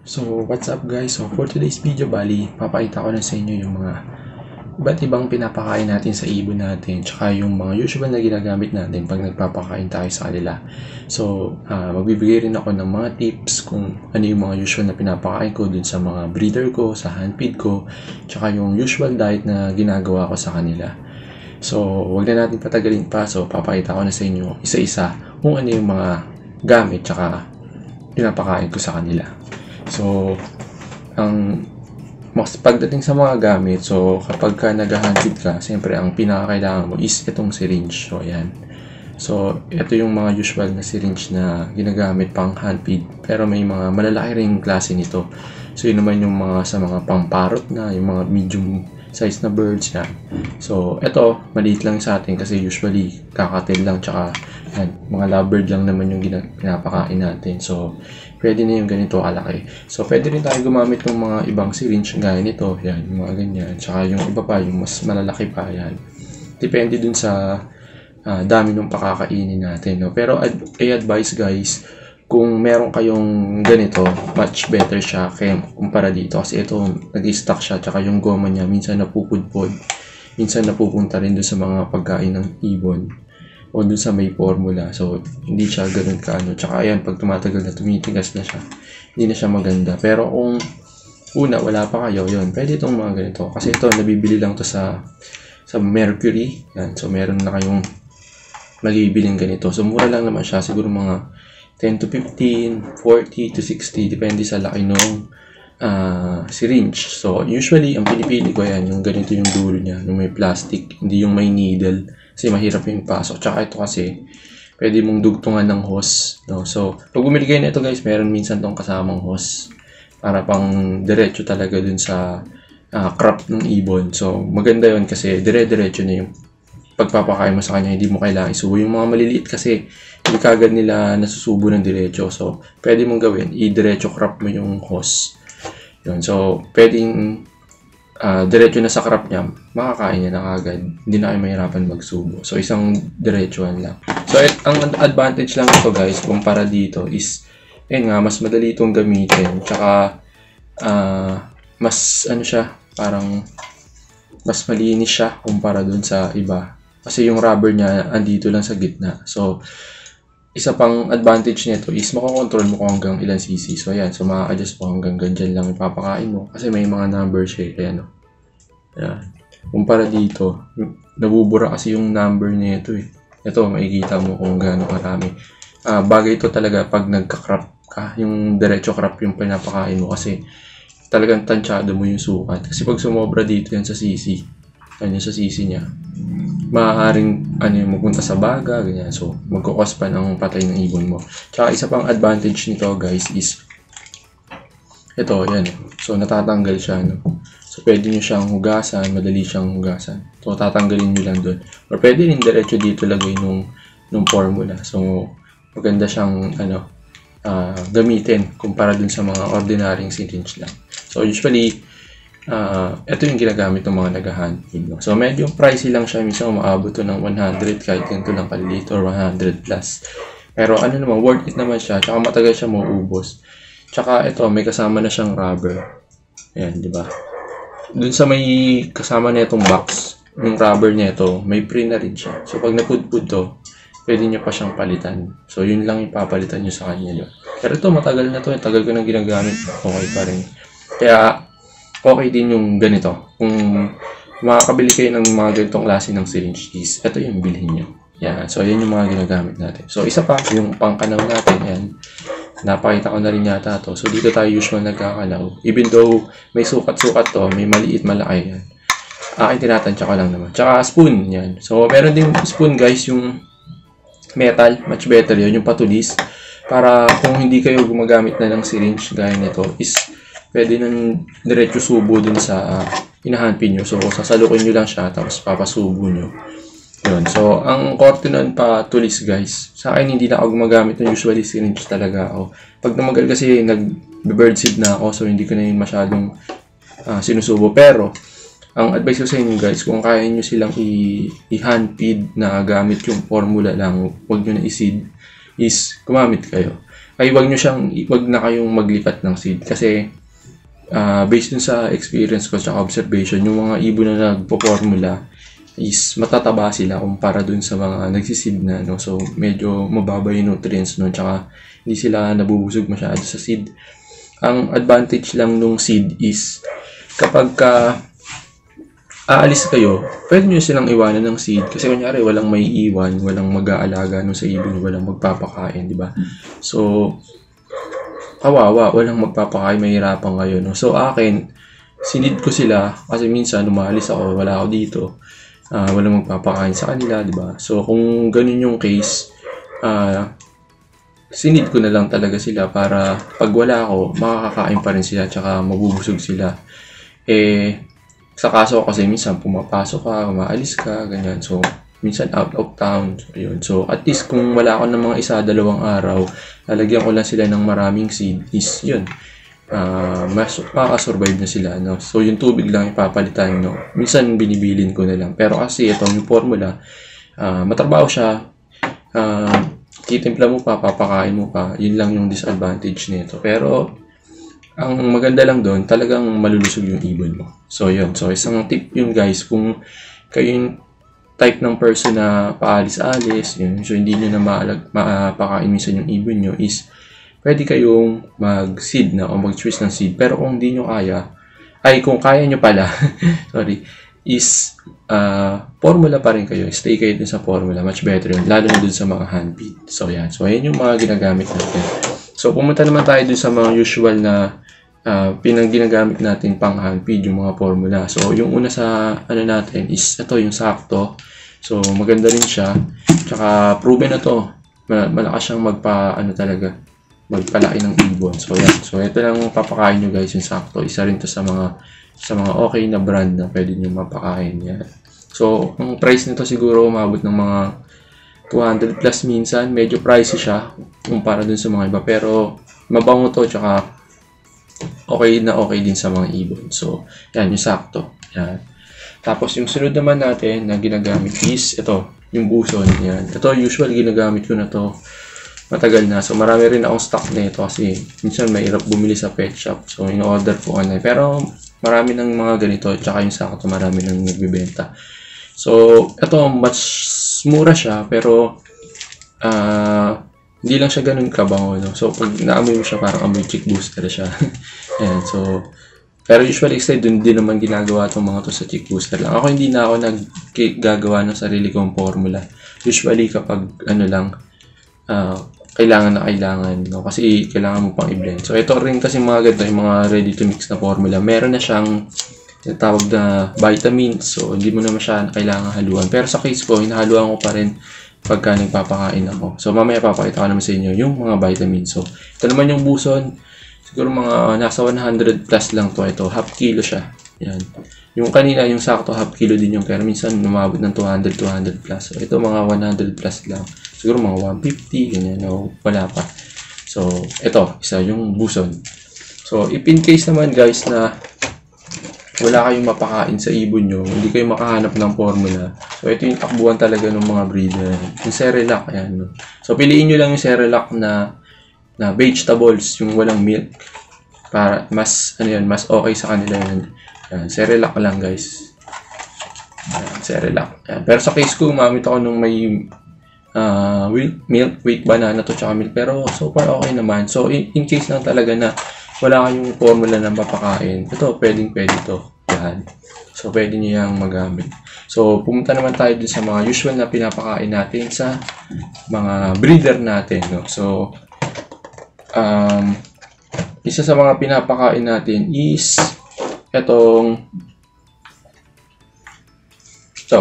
So, what's up guys? So, for today's video, papakita ko na sa inyo yung mga iba't ibang pinapakain natin sa ibon natin, tsaka yung mga usual na ginagamit natin pag nagpapakain tayo sa kanila. So, magbibigay rin ako ng mga tips kung ano yung mga usual na pinapakain ko dun sa mga breeder ko, sa handfeed ko, tsaka yung usual diet na ginagawa ko sa kanila. So, wag na natin patagalin pa. So, papakita ko na sa inyo isa-isa kung ano yung mga gamit tsaka pinapakain ko sa kanila. So, ang mas pagdating sa mga gamit, so kapag ka nag-handfeed ka, siyempre ang pinakakailangan mo is itong syringe. So, ayan. So, ito yung mga usual na syringe na ginagamit pang handfeed. Pero may mga malalaki ring klase nito. So, yun naman yung mga sa mga pang-parrot na, yung mga medium size na birds yan. So, ito, maliit lang sa atin kasi usually kakatil lang, tsaka yan, mga lovebird lang naman yung pinapakain natin. So, pwede na yung ganito kalaki. So, pwede rin tayo gumamit ng mga ibang syringe gaya nito. Yan, yung mga ganyan. Tsaka yung iba pa, yung mas malalaki pa. Yan. Depende dun sa dami ng pakakainin natin. No? Pero, i-advise guys, kung meron kayong ganito, much better siya kumpara dito. Kasi ito, nag-stock siya. Tsaka yung goma niya, minsan napupudpod. Minsan napupunta rin dun sa mga pagkain ng ibon o dun sa may formula. So, hindi siya ganun kaano. Tsaka ayan, pag tumatagal na, tumitigas na siya. Hindi na siya maganda. Pero kung una, wala pa kayo, yun, pwede itong mga ganito. Kasi ito, nabibili lang to sa Mercury. Yan. So, meron na kayong mabibiling ganito. So, mura lang naman siya. Siguro mga 10 to 15, 40 to 60. Depende sa laki ng syringe. So, usually, ang pinipili ko yan, yung ganito yung dulo niya, yung may plastic, hindi yung may needle. Kasi mahirap yung pasok. Tsaka ito kasi, pwede mong dugtungan ng hose. No? So, pag bumili kayo na ito guys, meron minsan tong kasamang hose. Para pang diretso talaga dun sa crop ng ibon. So, maganda yon kasi dire-diretso na yung pagpapakain mo sa kanya. Hindi mo kailangan isubo. Yung mga maliliit kasi, hindi kagad nila nasusubo ng diretso. So, pwede mong gawin, i-diretso crop mo yung hose. Yun. So, pwedeng diretso na sa crop niya, makakain niya na kagad. Hindi na kayo mahirapan magsubo. So, isang diretsuhan lang. So, ang advantage lang ito guys, kumpara dito is, nga, mas madali itong gamitin. Tsaka, mas, siya, parang, mas malinis siya kumpara dun sa iba. Kasi yung rubber niya, andito lang sa gitna. So, isa pang advantage nito is makokontrol mo kung hanggang ilan cc. So, ayan. So, maka-adjust mo hanggang ganyan lang ipapakain mo. Kasi may mga numbers siya. Ayan, o. Ayan. Kumpara dito, nabubura kasi yung number nito eh. Ito, makikita mo kung gaano karami. Bagay ito talaga pag nagka-crop ka. Yung diretso crop yung pinapakain mo. Kasi talagang tansyado mo yung sukat. Kasi pag sumobra dito yan sa cc, yan sa cc niya, maaaring mapunta sa baga, ganyan. So, magkukos pa ng patay ng ibon mo. Tsaka isa pang advantage nito guys is ito, yan. So, natatanggal siya. No? So, pwede nyo siyang hugasan, madali siyang hugasan. So, tatanggalin nyo lang doon. Or pwede rin diretso dito lagay nung formula. So, maganda siyang gamitin kumpara dun sa mga ordinaryong syringe lang. So, usually, ito yung ginagamit ng mga nag-handfeed. No? So, medyo pricey lang siya. Minsan, umaabot to ng 100 kahit ganito lang kaliliit or 100 plus. Pero naman, worth it naman siya. Tsaka matagal siya mauubos. Tsaka ito, may kasama na siyang rubber. Ayan, di ba? Dun sa may kasama na itong box, yung rubber nito, may pre na rin siya. So, pag napudpud to, pwede nyo pa siyang palitan. So, yun lang ipapalitan nyo sa kanya. Yun. Pero ito, matagal na to. Tagal ko nang ginagamit. Okay pa rin. Kaya, okay din yung ganito. Kung makakabili kayo ng mga ganitong klase ng syringe is, ito yung bilhin nyo. Yan. So, yan yung mga ginagamit natin. So, isa pa, yung pangkanaw natin. Yan. Napakita ko na rin yata to. So, dito tayo usual nagkakalaw. Even though may sukat-sukat to, may maliit, malaki yan. Akin tinatansya ko lang naman. Tsaka spoon, yan. So, meron din spoon guys, yung metal. Much better yun, yung patulis. Para kung hindi kayo gumagamit na ng syringe gaya nito, is pwede nang diretso subo dun sa inahandpin nyo. So, sasalukin nyo lang siya, tapos papasubo nyo. Yun. So, ang korte nun pa tulis guys. Sa akin, hindi na ako gumagamit ng usually syringe talaga ako. Pag tumagal kasi, nag-birdseed na ako. So, hindi ko na yun masyadong sinusubo. Pero, ang advice ko sa inyo guys, kung kaya nyo silang i-handfeed na gamit yung formula lang, huwag nyo na i-seed, is gumamit kayo. ay wag na kayong maglipat ng seed kasi based dun sa experience ko at observation, yung mga ibon na nagpo-formula is matataba sila kumpara dun sa mga nagsiseed na, no? So, medyo mababa yung nutrients nun, tsaka hindi sila nabubusog masyado sa seed. Ang advantage lang nung seed is kapag aalis kayo, pwede nyo silang iwanan ng seed kasi kunyari walang may iwan, walang mag-aalaga nun sa ibon, walang magpapakain, di ba? So, kawawa, walang magpapakain, mahirapan kayo, no? So, akin, sinid ko sila kasi minsan umalis ako, wala ako dito. Walang magpapakain sa kanila, di ba? So, kung ganun yung case, sinid ko na lang talaga sila para pag wala ako, makakakain pa rin sila tsaka mabubusog sila. Sa kaso kasi minsan pumapasok ka, umaalis ka, ganyan. So, minsan out of town. So, yun. So, at least kung wala ako ng mga 1-2 araw, lalagyan ko lang sila ng maraming seed is yun. Makakasurvive na sila, no? So, yung tubig lang ipapalitan, no? Minsan binibilin ko na lang. Pero kasi itong formula, matrabaho siya. Titimpla mo pa, papakain mo pa. Yun lang yung disadvantage nito. Pero, ang maganda lang doon, talagang malulusog yung ibon mo. So, yun. So, isang tip yun, guys. Kung kayo yung type ng person na paalis-alis, yun. So, hindi nyo na mapakain minsan yung ibon nyo is pwede kayong mag-seed na o mag-choose ng seed. Pero kung hindi nyo kaya, kung kaya nyo pala, sorry, is formula pa rin kayo. Stay kayo dun sa formula. Much better yun. Lalo na dun sa mga handfeed. So, yan. So, yan yung mga ginagamit natin. So, pumunta naman tayo dun sa mga usual na ginagamit natin pang handfeed, yung mga formula. So, yung una sa natin is ito, yung sakto. So, maganda rin siya. Tsaka, proven na to. Malakas siyang magpalaki ng ibon. So, yan. So, ito lang papakain nyo, guys, yung sakto. Isa rin to sa mga okay na brand na pwede nyo mapakain. Yan. So, ang price nito siguro umabot ng mga 200 plus minsan. Medyo pricey siya kumpara dun sa mga iba. Pero, mabango to, tsaka okay din sa mga ibon. So, yan, yung sakto. Yan. Tapos, yung sunod naman natin na ginagamit is ito, yung buson. Yan. Ito, usually ginagamit ko na to matagal na. So, marami rin akong stock nito kasi minsan mahirap bumili sa pet shop. So, in-order ko online. Pero, marami ng mga ganito. Tsaka yung sakto, marami nang nagbibenta. So, ito, much mura siya. Pero, hindi lang siya ganun kabango. No? So, pag naamoy mo siya, parang amoy chick booster siya. Ayan, so, pero usually, dun din naman ginagawa itong mga to sa chick booster lang. Ako, hindi na ako naggagawa ng sarili kong formula. Usually, kapag, kailangan, no? Kasi kailangan mo pang i-blend. So, ito rin kasi mga ganito, yung mga ready-to-mix na formula. Meron na siyang tawag na vitamins. So, hindi mo naman siya kailangan haluan. Pero sa case ko, hinahaluan ko pa rin pagka nagpapakain ako. So, mamaya papakita ko naman sa inyo yung mga vitamins. So, ito naman yung buson. Siguro mga nasa 100 plus lang to. Ito, half kilo siya. Yan. Yung kanina, yung sakto, half kilo din yung. Pero minsan, umabot ng 200 plus. So, ito mga 100 plus lang. Siguro mga 150, ganyan. No, wala pa. So, ito, isa yung buson. So, if in case naman, guys, na wala kayong mapakain sa ibon nyo, hindi kayo makahanap ng formula. So, ito yung takbuhan talaga ng mga breeder. Yung Cerelac, ayan. No? So, piliin nyo lang yung Cerelac na vegetables, yung walang milk. Para mas, mas okay sa kanila yan. Ayan, Cerelac lang, guys. Ayan, Cerelac. Ayan. Pero sa case ko, umamit ako nung may milk, wheat, banana to, tsaka milk. Pero, so far, okay naman. So, in case lang talaga na wala kayong formula ng papakain, ito, pwede to. Yan. So, pwede nyo yung magamit. So, pumunta naman tayo dun sa mga usual na pinapakain natin sa mga breeder natin. No? So, isa sa mga pinapakain natin is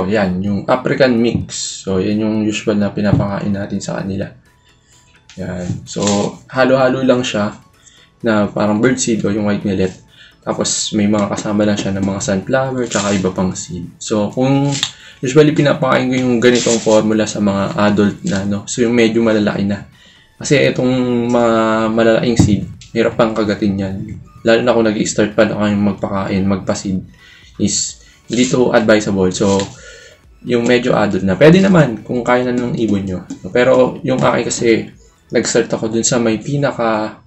yan, yung African mix. So, yan yung usual na pinapakain natin sa kanila. Yan. So, halo-halo lang siya na parang birdseed o yung white millet. Tapos, may mga kasama lang siya ng mga sunflower tsaka iba pang seed. So, kung usually pinapakain ko yung ganitong formula sa mga adult na, no? So, yung medyo malalaki na. Kasi itong mga malalaking seed, hirap pang kagatin yan. Lalo na kung nag-start pa na kayong magpa-seed, is hindi to advisable. So, yung medyo adult na. Pwede naman kung kaya na ng ibon nyo. Pero, yung akin kasi, nag-start ako dun sa may pinaka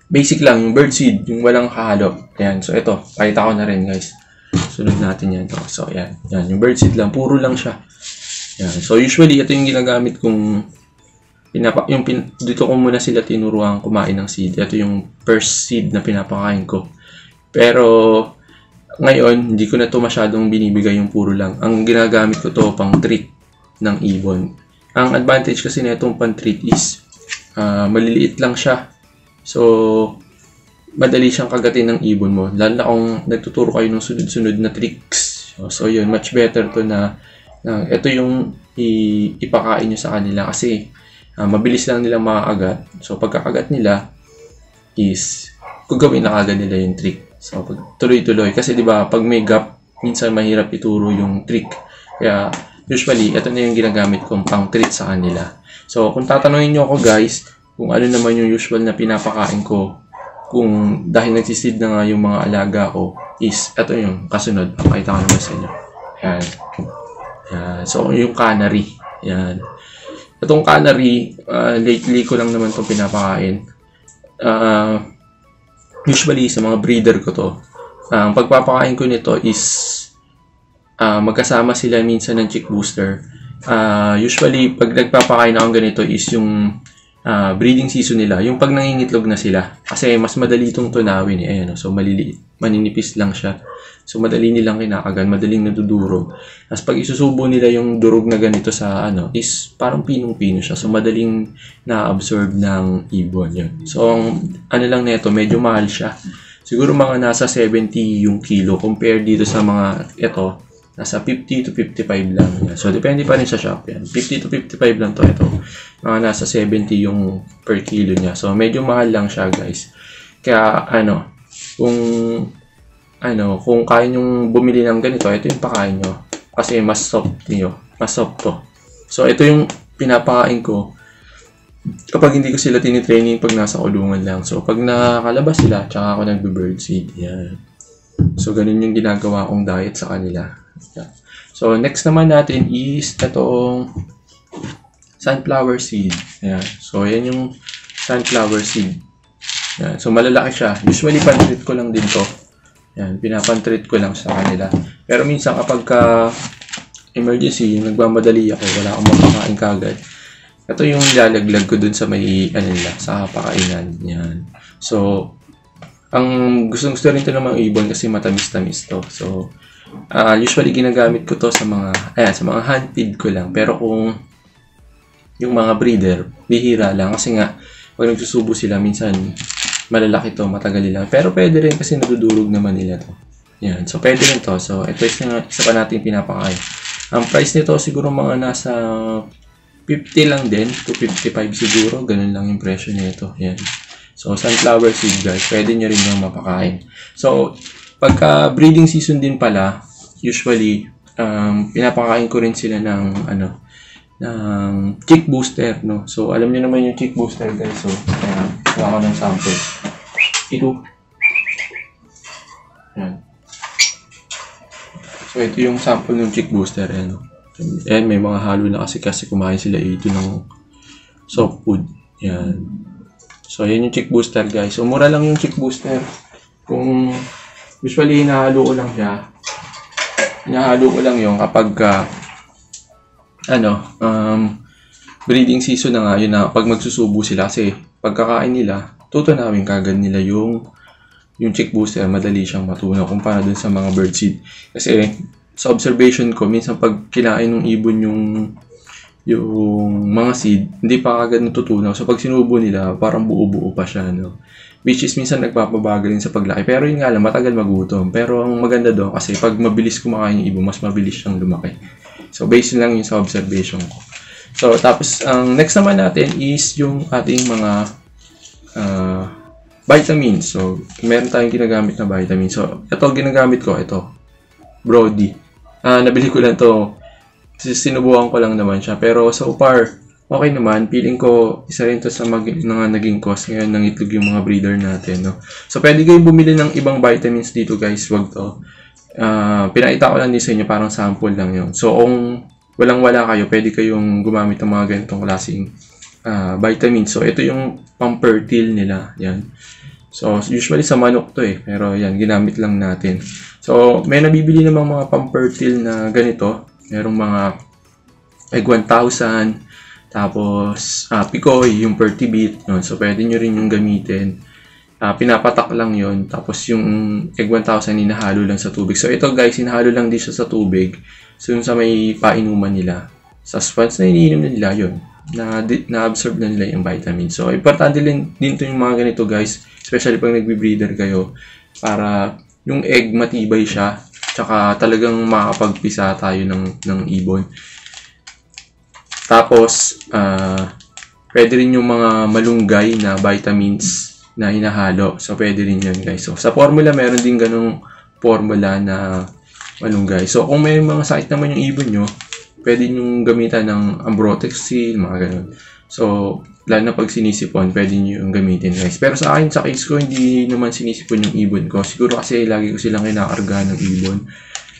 basic lang, yung birdseed, yung walang halo. Ayan, so ito, pakita ko na rin guys. Sunod natin yan. So, ayan, yung birdseed lang, puro lang siya. Ayan, so usually, ito yung ginagamit kong dito ko muna sila tinuruan kumain ng seed. Ito yung first seed na pinapakain ko. Pero, ngayon, hindi ko na to masyadong binibigay yung puro lang. Ang ginagamit ko to pang treat ng ibon. Ang advantage kasi na itong pang treat is, maliliit lang siya. So, madali siyang kagatin ng ibon mo. Lalo na kung nagtuturo kayo ng sunod-sunod na tricks. So, yun, much better to na ito yung ipakain nyo sa kanila kasi mabilis lang nilang makakagat. So, pagkakagat nila is gagawin na agad nila yung trick. So, tuloy-tuloy. Kasi, di ba, pag may gap, minsan mahirap ituro yung trick. Kaya, usually, ito na yung ginagamit kong pang treat sa kanila. So, kung tatanungin nyo ako, guys, kung ano naman yung usual na pinapakain ko, kung dahil nagsisid na nga yung mga alaga ko, is, ito yung kasunod. Pakita ko naman sa inyo. Yan. Yan. So, yung canary. Yan. Itong canary, lately ko lang naman itong pinapakain. Usually, sa mga breeder ko to, ang pagpapakain ko nito is magkasama sila minsan ng chick booster. Usually, pag nagpapakain ako ganito is yung breeding season nila, yung pag nangingitlog na sila. Kasi mas madali itong tunawin. Ayan, so maliliit, maninipis lang siya. So madali nilang kinakagan, madaling nadudurog. Tapos pag isusubo nila yung durog na ganito sa is parang pinong-pino siya. So madaling na-absorb ng ibon yun. So ang lang nito, medyo mahal siya. Siguro mga nasa 70 yung kilo compare dito sa mga ito. Nasa 50 to 55 lang. Yan. So, depende pa rin sa shop. Yan. 50 to 55 lang to. Ito. Mga nasa 70 yung per kilo niya. So, medyo mahal lang siya, guys. Kaya, kung kaya nyong bumili ng ganito, ito yung pakain nyo. Kasi mas soft niyo. Mas soft to. So, ito yung pinapakain ko kapag hindi ko sila tinitraining pag nasa kulungan lang. So, pag nakakalabas sila, tsaka ako nagbe-birdseed. Yan. So, ganun yung ginagawa kong diet sa kanila. Yeah. So, next naman natin is itong sunflower seed. Ayan. So, yan yung sunflower seed. Ayan. So, malalaki siya. Usually, pan-treat ko lang din to. Ayan. Pinapan-treat ko lang sa kanila. Pero minsan, kapag emergency, nagmamadali ako, wala akong mapakain kagad. Ito yung lalaglag ko dun sa may, sa pakainan. Ayan. So, ang gusto rin ito ng mga ibon kasi matamis-tamis to. So, usually ginagamit ko to sa mga hand feed ko lang. Pero kung yung mga breeder, bihira lang. Kasi nga, pag nagsusubo sila, minsan malalaki to, matagal lang. Pero pwede rin kasi nadudurog naman nila to. Yan. So, pwede rin to. So, ito isa pa natin pinapakain. Ang price nito siguro mga nasa 50 lang din to 55 siguro. Ganun lang yung presyo nito. Yan. So, sunflower seed guys, pwede nyo rin yung mapakain. So, pagka breeding season din pala, usually, pinapakain ko rin sila ng chick booster, no? So, alam niyo naman yung chick booster guys. So, gawa ko ng sample. Ito. Yan. So, ito yung sample ng chick booster. Ayan, and may mga halo na kasi kumain sila ito ng soft food. Yan. So, yan yung chick booster guys. So, mura lang yung chick booster. Kung usually, hinahalo ko lang siya. Hinahalo ko lang yung kapag breeding season na nga, yun na pag magsusubo sila. Kasi, pagkakain nila, tutunawin kagad nila yung chick booster. Madali siyang matunaw kumpara dun sa mga birdseed. Kasi, sa observation ko, minsan pag kinain ng ibon yung mga seed, hindi pa agad natutunaw. So, pag sinubo nila, parang buo-buo pa siya, no? Which is, minsan nagpapabagal rin sa paglaki. Pero yun nga lang, matagal magutom. Pero ang maganda doon, kasi pag mabilis kumakain yung ibon, mas mabilis siyang lumaki. So, based lang yun sa observation ko. So, tapos, ang next naman natin is yung ating mga vitamins. So, meron tayong ginagamit na vitamins. So, ito ginagamit ko, ito. Brody. Nabili ko lang to. Sinubukan ko lang naman siya. Pero so far, okay naman. Feeling ko, isa rin to sa naging cost ngayon ng itlog yung mga breeder natin. No? So, pwede kayong bumili ng ibang vitamins dito guys. Wag to. Pinakita ko lang din sa inyo, parang sample lang yun. So, kung walang-wala kayo, pwede kayong gumamit ng mga ganitong klaseng vitamins. So, ito yung pampertil nila. Yan. So, usually sa manok to pero yan, ginamit lang natin. So, may nabibili namang mga pampertil na ganito. Merong mga egg 1,000, tapos Picoy, yung Pertibit. So, pwede nyo rin yung gamitin. Pinapatak lang yon, tapos yung egg 1,000 hinahalo lang sa tubig. So, ito guys, hinahalo lang din siya sa tubig. So, yung sa may painuman nila. Sa once na iniinom na nila yun, na-absorb na nila yung vitamin. So, importante din to yung mga ganito guys, especially pag nagbe-breeder kayo, para yung egg matibay siya, tsaka talagang makakapagpisa tayo ng ibon. Tapos, pwede rin yung mga malunggay na vitamins na hinahalo. So, pwede rin yun guys. So, sa formula, meron din ganung formula na malunggay. So, kung may mga sakit naman yung ibon nyo, pwede nyo gamitan ng Ambroxol, mga ganun. So, lalo na pag sinisipon, pwede nyo yung gamitin guys. Pero sa akin, sa case ko, hindi naman sinisipon yung ibon ko. Siguro kasi lagi ko silang kinakarga ng ibon.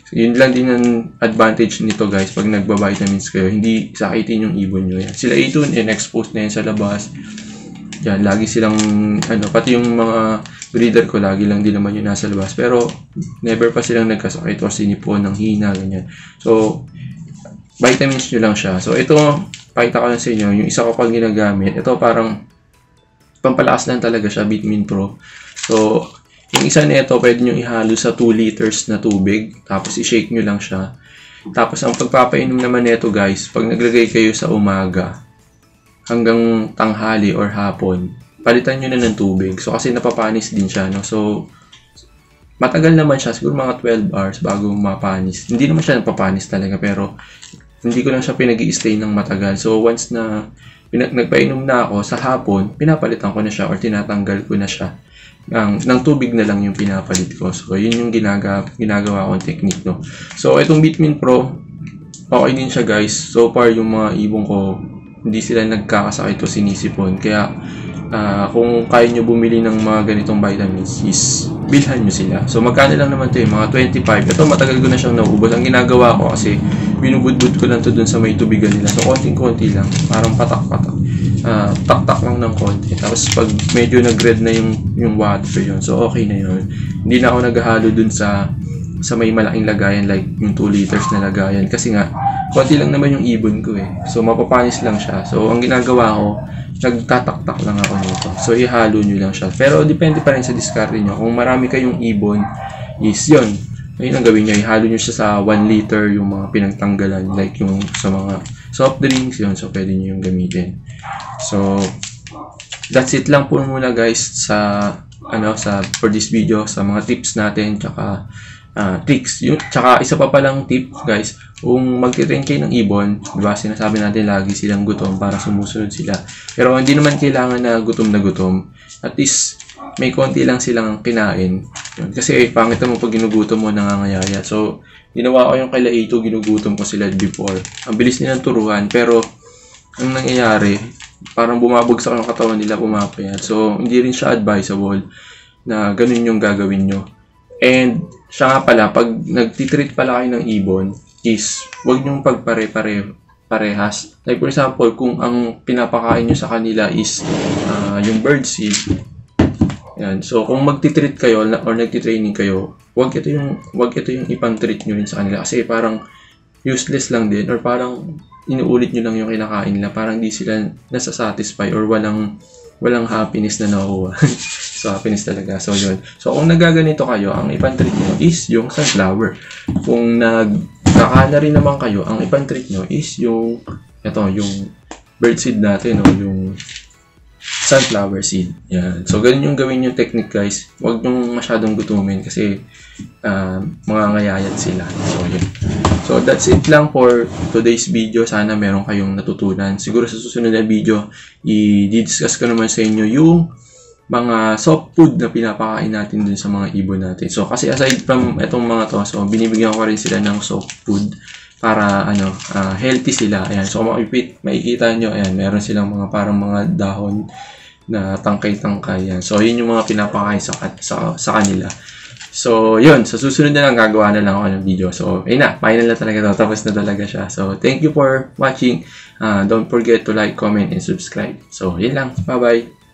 So, yun lang din ang advantage nito guys, pag nagba-vitamins kayo, hindi sakitin yung ibon nyo. Yan. Sila ito, in-expose na yan sa labas. Yan, lagi silang, pati yung mga breeder ko, lagi lang din naman yun nasa labas. Pero, never pa silang nagkasakit o sinipon ng hina, ganyan. So, vitamins nyo lang siya. So, ito, pakita ko lang sa inyo, yung isa ko pang ginagamit. Ito, parang pampalakas lang talaga siya, Vitamin Pro. So, yung isa nito, pwede nyo ihalo sa 2 liters na tubig. Tapos, i-shake nyo lang siya. Tapos, ang pagpapainom naman nito, guys, pag naglagay kayo sa umaga, hanggang tanghali or hapon, palitan nyo na ng tubig. So, kasi napapanis din siya, no? So, matagal naman siya, siguro mga 12 hours bago mapanis. Hindi naman siya napapanis talaga, pero hindi ko lang siya pinag-i-stay ng matagal. So, once na nagpainom na ako sa hapon, pinapalitan ko na siya or tinatanggal ko na siya. Ng tubig na lang yung pinapalit ko. So, yun yung ginagawa kong technique, no? So, itong Vitamin Pro, okay din siya, guys. So far, yung mga ibon ko, hindi sila nagkakasakit o sinisipon. Kaya, kung kaya nyo bumili ng mga ganitong vitamins, is bilhan nyo sila. So, magkano lang naman ito mga 25. Ito, matagal ko na siyang naubos. Ang ginagawa ko kasi, binubudbud ko lang ito dun sa may tubigan nila. So, konting-konti lang. Parang patak-patak. Tak-tak lang ng konti. Tapos, pag medyo nag-red na yung water yun, so okay na yun. Hindi na ako naghahalo dun sa may malaking lagayan, like yung 2 liters na lagayan. Kasi nga, konti lang naman yung ibon ko So, mapapanis lang siya. So, ang ginagawa ko, nagtataktak lang ako nito. So, ihalo nyo lang siya. Pero, depende pa rin sa discard nyo. Kung marami kayong ibon, is yun. Ayun ang gawin nyo. Ihalo nyo siya sa 1 liter yung mga pinagtanggalan. Like yung sa mga soft drinks, yun. So, pwede nyo yung gamitin. So, that's it lang po muna guys for this video. Sa mga tips natin, tsaka tricks. Tsaka isa pa palang tip guys, kung magtitrain kayo ng ibon, diba sinasabi natin lagi silang gutom para sumusunod sila. Pero hindi naman kailangan na gutom. At least may konti lang silang kinain. Yun. Kasi pangit mo pag ginugutom mo, nangangayaya. So, ginawa ko yung kay Laito, ginugutom ko sila before. Ang bilis nilang turuan, pero ang nangyayari, parang bumabagsak ang katawan nila, pumapayat. So, hindi rin siya advisable na ganun yung gagawin nyo. And, siya nga pala, pag nagtitreat pala kayo ng ibon, is, huwag nyong pagpare-parehas. Like, for example, kung ang pinapakain nyo sa kanila is yung birdseed, yan. So, kung magtitreat kayo or nagtitraining kayo, huwag ito yung ipang-treat nyo rin sa kanila. Kasi parang useless lang din or parang inuulit nyo lang yung kinakain nila. Parang di sila nasa-satisfy or walang happiness na nakuha. So, happiness talaga. So, yun. So, kung nagaganito kayo, ang ipang-treat nyo is yung sunflower. Kung nagkakala rin naman kayo, ang ipang-treat nyo is yung birdseed natin, yung sunflower seed. Yan. So, ganun yung gawin yung technique, guys. Huwag nyung masyadong gutumin kasi mga ngayayat sila. So, yun. So, that's it lang for today's video. Sana meron kayong natutunan. Siguro sa susunod na video, i-discuss ko naman sa inyo yung mga soft food na pinapakain natin dun sa mga ibon natin. So, kasi aside from itong mga to, so, binibigyan ko rin sila ng soft food para healthy sila. Ayan. So, makikita nyo, ayan, meron silang mga parang mga dahon na tangkay-tangkay. Ayan. So, yun yung mga pinapakain sa kanila. So, yun. Sa susunod na lang, gagawa na lang ako ng video. So, ayun na. Final na talaga to. Tapos na talaga siya. So, thank you for watching. Don't forget to like, comment, and subscribe. So, yun lang. Bye-bye.